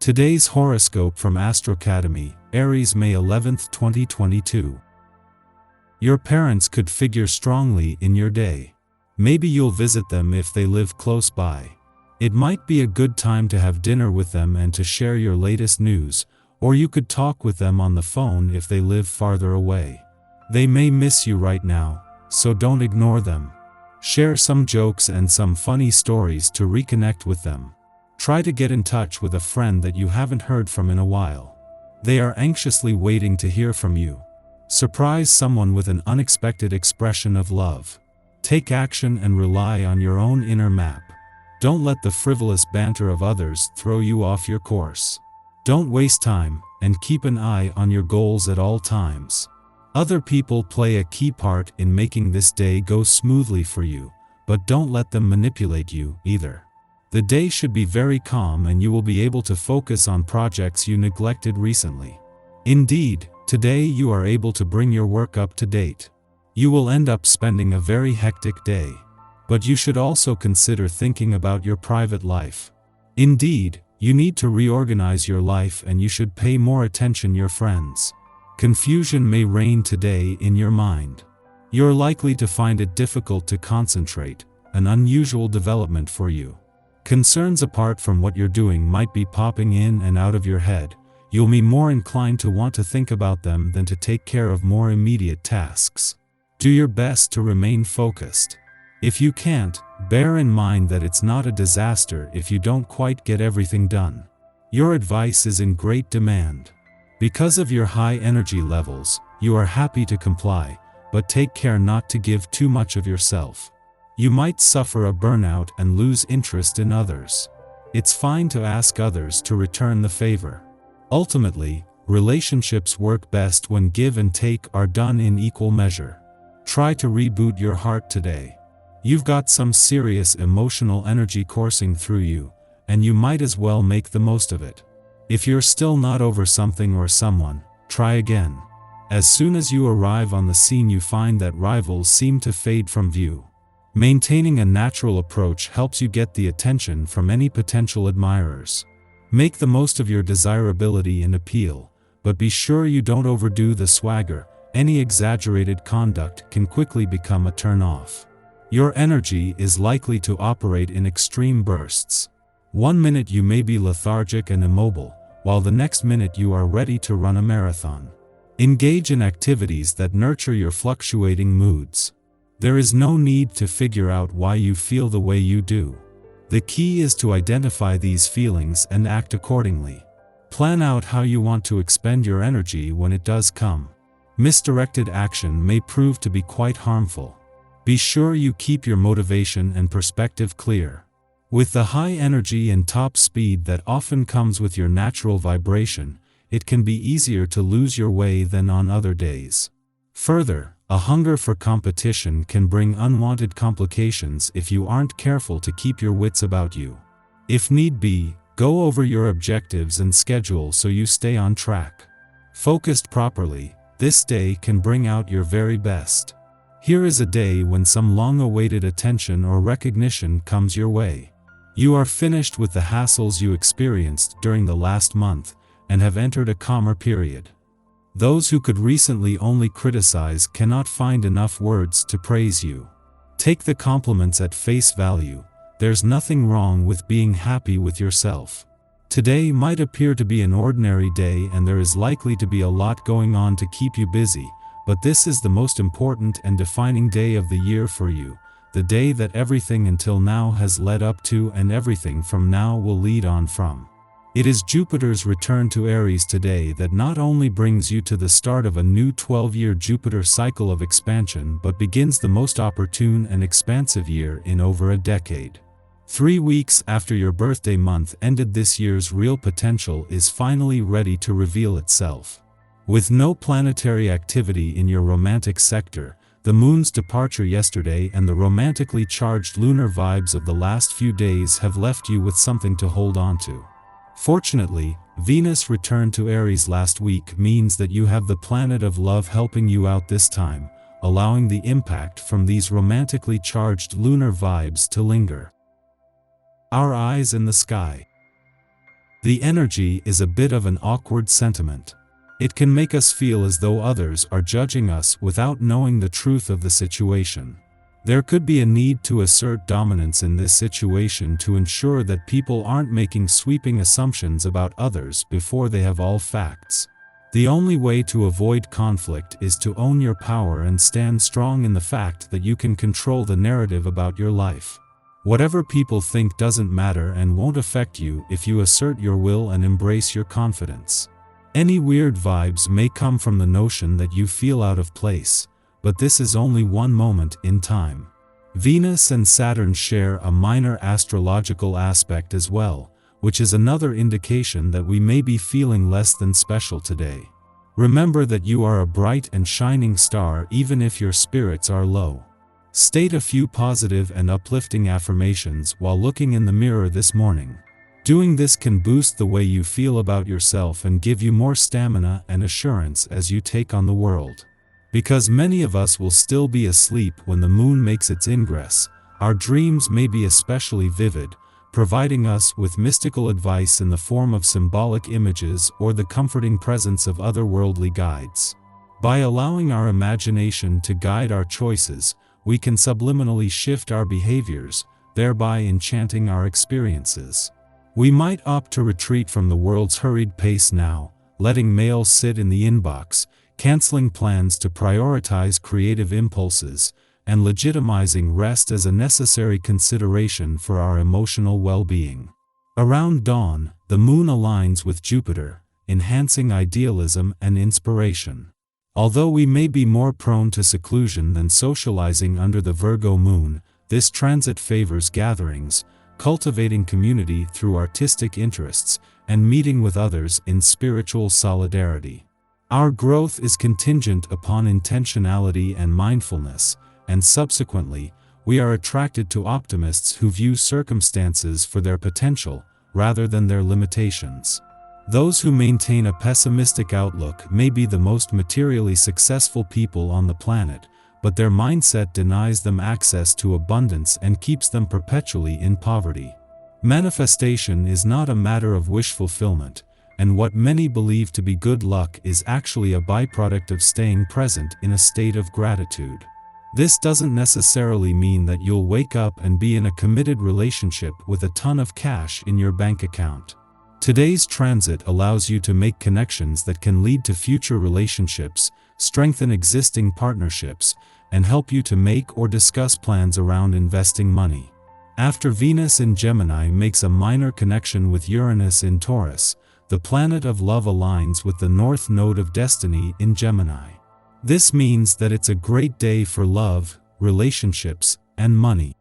Today's horoscope from Astrocademy, Aries, May 11, 2022. Your parents could figure strongly in your day. Maybe you'll visit them if they live close by. It might be a good time to have dinner with them and to share your latest news, or you could talk with them on the phone if they live farther away. They may miss you right now, so don't ignore them. Share some jokes and some funny stories to reconnect with them. Try to get in touch with a friend that you haven't heard from in a while. They are anxiously waiting to hear from you. Surprise someone with an unexpected expression of love. Take action and rely on your own inner map. Don't let the frivolous banter of others throw you off your course. Don't waste time, and keep an eye on your goals at all times. Other people play a key part in making this day go smoothly for you, but don't let them manipulate you either. The day should be very calm and you will be able to focus on projects you neglected recently. Indeed, today you are able to bring your work up to date. You will end up spending a very hectic day. But you should also consider thinking about your private life. Indeed, you need to reorganize your life and you should pay more attention to your friends. Confusion may reign today in your mind. You're likely to find it difficult to concentrate, an unusual development for you. Concerns apart from what you're doing might be popping in and out of your head. You'll be more inclined to want to think about them than to take care of more immediate tasks. Do your best to remain focused. If you can't, bear in mind that it's not a disaster if you don't quite get everything done. Your advice is in great demand. Because of your high energy levels, you are happy to comply, but take care not to give too much of yourself. You might suffer a burnout and lose interest in others. It's fine to ask others to return the favor. Ultimately, relationships work best when give and take are done in equal measure. Try to reboot your heart today. You've got some serious emotional energy coursing through you, and you might as well make the most of it. If you're still not over something or someone, try again. As soon as you arrive on the scene, you find that rivals seem to fade from view. Maintaining a natural approach helps you get the attention from any potential admirers. Make the most of your desirability and appeal, but be sure you don't overdo the swagger. Any exaggerated conduct can quickly become a turn-off. Your energy is likely to operate in extreme bursts. 1 minute you may be lethargic and immobile, while the next minute you are ready to run a marathon. Engage in activities that nurture your fluctuating moods. There is no need to figure out why you feel the way you do. The key is to identify these feelings and act accordingly. Plan out how you want to expend your energy when it does come. Misdirected action may prove to be quite harmful. Be sure you keep your motivation and perspective clear. With the high energy and top speed that often comes with your natural vibration, it can be easier to lose your way than on other days. Further, a hunger for competition can bring unwanted complications if you aren't careful to keep your wits about you. If need be, go over your objectives and schedule so you stay on track. Focused properly, this day can bring out your very best. Here is a day when some long-awaited attention or recognition comes your way. You are finished with the hassles you experienced during the last month, and have entered a calmer period. Those who could recently only criticize cannot find enough words to praise you. Take the compliments at face value. There's nothing wrong with being happy with yourself. Today might appear to be an ordinary day and there is likely to be a lot going on to keep you busy, but this is the most important and defining day of the year for you, the day that everything until now has led up to and everything from now will lead on from. It is Jupiter's return to Aries today that not only brings you to the start of a new 12-year Jupiter cycle of expansion but begins the most opportune and expansive year in over a decade. 3 weeks after your birthday month ended, this year's real potential is finally ready to reveal itself. With no planetary activity in your romantic sector, the moon's departure yesterday and the romantically charged lunar vibes of the last few days have left you with something to hold on to. Fortunately, Venus' return to Aries last week means that you have the planet of love helping you out this time, allowing the impact from these romantically charged lunar vibes to linger. Our eyes in the sky. The energy is a bit of an awkward sentiment. It can make us feel as though others are judging us without knowing the truth of the situation. There could be a need to assert dominance in this situation to ensure that people aren't making sweeping assumptions about others before they have all facts. The only way to avoid conflict is to own your power and stand strong in the fact that you can control the narrative about your life. Whatever people think doesn't matter and won't affect you if you assert your will and embrace your confidence. Any weird vibes may come from the notion that you feel out of place, but this is only one moment in time. Venus and Saturn share a minor astrological aspect as well, which is another indication that we may be feeling less than special today. Remember that you are a bright and shining star even if your spirits are low. State a few positive and uplifting affirmations while looking in the mirror this morning. Doing this can boost the way you feel about yourself and give you more stamina and assurance as you take on the world. Because many of us will still be asleep when the moon makes its ingress, our dreams may be especially vivid, providing us with mystical advice in the form of symbolic images or the comforting presence of otherworldly guides. By allowing our imagination to guide our choices, we can subliminally shift our behaviors, thereby enchanting our experiences. We might opt to retreat from the world's hurried pace now, letting mail sit in the inbox, canceling plans to prioritize creative impulses, and legitimizing rest as a necessary consideration for our emotional well-being. Around dawn, the moon aligns with Jupiter, enhancing idealism and inspiration. Although we may be more prone to seclusion than socializing under the Virgo moon, this transit favors gatherings, cultivating community through artistic interests, and meeting with others in spiritual solidarity. Our growth is contingent upon intentionality and mindfulness, and subsequently, we are attracted to optimists who view circumstances for their potential, rather than their limitations. Those who maintain a pessimistic outlook may be the most materially successful people on the planet, but their mindset denies them access to abundance and keeps them perpetually in poverty. Manifestation is not a matter of wish fulfillment, and what many believe to be good luck is actually a byproduct of staying present in a state of gratitude. This doesn't necessarily mean that you'll wake up and be in a committed relationship with a ton of cash in your bank account. Today's transit allows you to make connections that can lead to future relationships, strengthen existing partnerships, and help you to make or discuss plans around investing money. After Venus in Gemini makes a minor connection with Uranus in Taurus, the planet of love aligns with the North Node of Destiny in Gemini. This means that it's a great day for love, relationships, and money.